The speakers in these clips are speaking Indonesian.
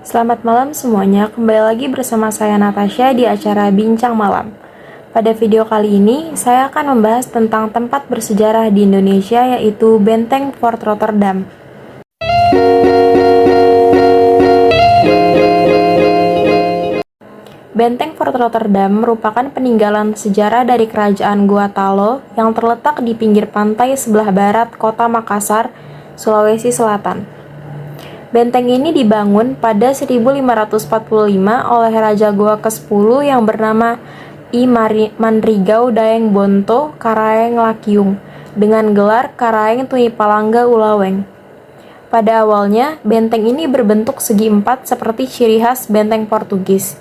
Selamat malam semuanya, kembali lagi bersama saya Natasha di acara Bincang Malam. Pada video kali ini, saya akan membahas tentang tempat bersejarah di Indonesia yaitu Benteng Fort Rotterdam. Benteng Fort Rotterdam merupakan peninggalan sejarah dari Kerajaan Guatalo yang terletak di pinggir pantai sebelah barat kota Makassar, Sulawesi Selatan. Benteng ini dibangun pada 1545 oleh Raja Goa ke-10 yang bernama I Manrigau Daeng Bonto Karaeng Lakiung dengan gelar Karaeng Tuipalangga Ulaweng. Pada awalnya, benteng ini berbentuk segi empat seperti ciri khas benteng Portugis.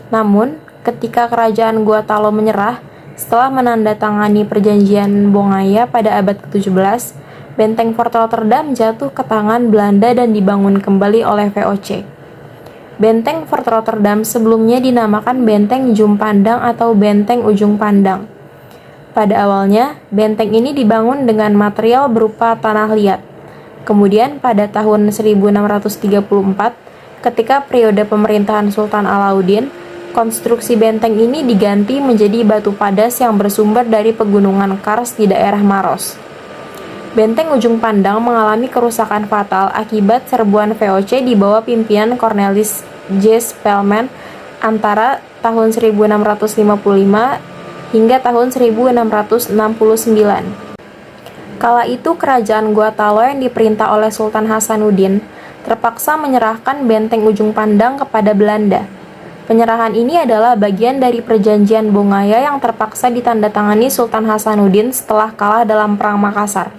Namun, ketika Kerajaan Guatalo menyerah setelah menandatangani perjanjian Bongaya pada abad ke-17, Benteng Fort Rotterdam jatuh ke tangan Belanda dan dibangun kembali oleh VOC. Benteng Fort Rotterdam sebelumnya dinamakan Benteng Jum Pandang atau Benteng Ujung Pandang. Pada awalnya, benteng ini dibangun dengan material berupa tanah liat. Kemudian pada tahun 1634, ketika periode pemerintahan Sultan Alauddin, konstruksi benteng ini diganti menjadi batu padas yang bersumber dari pegunungan Kars di daerah Maros. Benteng Ujung Pandang mengalami kerusakan fatal akibat serbuan VOC di bawah pimpinan Cornelis J. Spelman antara tahun 1655 hingga tahun 1669. Kala itu Kerajaan Guatalo yang diperintah oleh Sultan Hasanuddin terpaksa menyerahkan Benteng Ujung Pandang kepada Belanda. Penyerahan ini adalah bagian dari perjanjian Bongaya yang terpaksa ditandatangani Sultan Hasanuddin setelah kalah dalam Perang Makassar.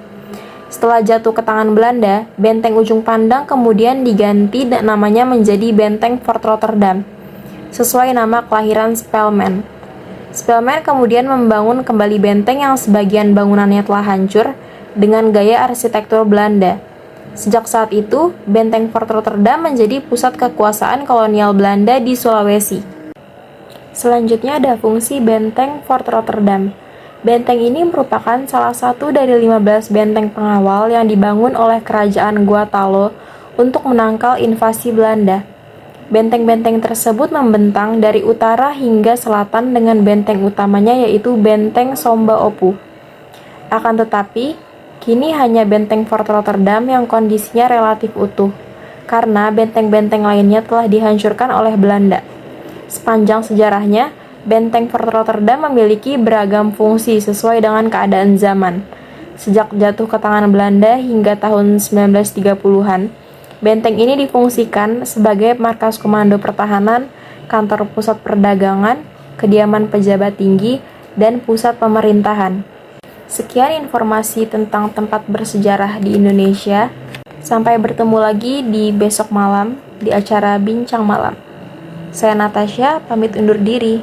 Setelah jatuh ke tangan Belanda, Benteng Ujung Pandang kemudian diganti dan namanya menjadi Benteng Fort Rotterdam, sesuai nama kelahiran Spelman. Spelman kemudian membangun kembali benteng yang sebagian bangunannya telah hancur dengan gaya arsitektur Belanda. Sejak saat itu, Benteng Fort Rotterdam menjadi pusat kekuasaan kolonial Belanda di Sulawesi. Selanjutnya ada fungsi Benteng Fort Rotterdam. Benteng ini merupakan salah satu dari 15 benteng pengawal yang dibangun oleh Kerajaan Guatalo untuk menangkal invasi Belanda. Benteng-benteng tersebut membentang dari utara hingga selatan dengan benteng utamanya yaitu Benteng Somba Opu. Akan tetapi, kini hanya Benteng Fort Rotterdam yang kondisinya relatif utuh, karena benteng-benteng lainnya telah dihancurkan oleh Belanda. Sepanjang sejarahnya, Benteng Fort Rotterdam memiliki beragam fungsi sesuai dengan keadaan zaman. Sejak jatuh ke tangan Belanda hingga tahun 1930-an, benteng ini difungsikan sebagai markas komando pertahanan, kantor pusat perdagangan, kediaman pejabat tinggi, dan pusat pemerintahan. Sekian informasi tentang tempat bersejarah di Indonesia. Sampai bertemu lagi di besok malam di acara Bincang Malam. Saya Natasha, pamit undur diri.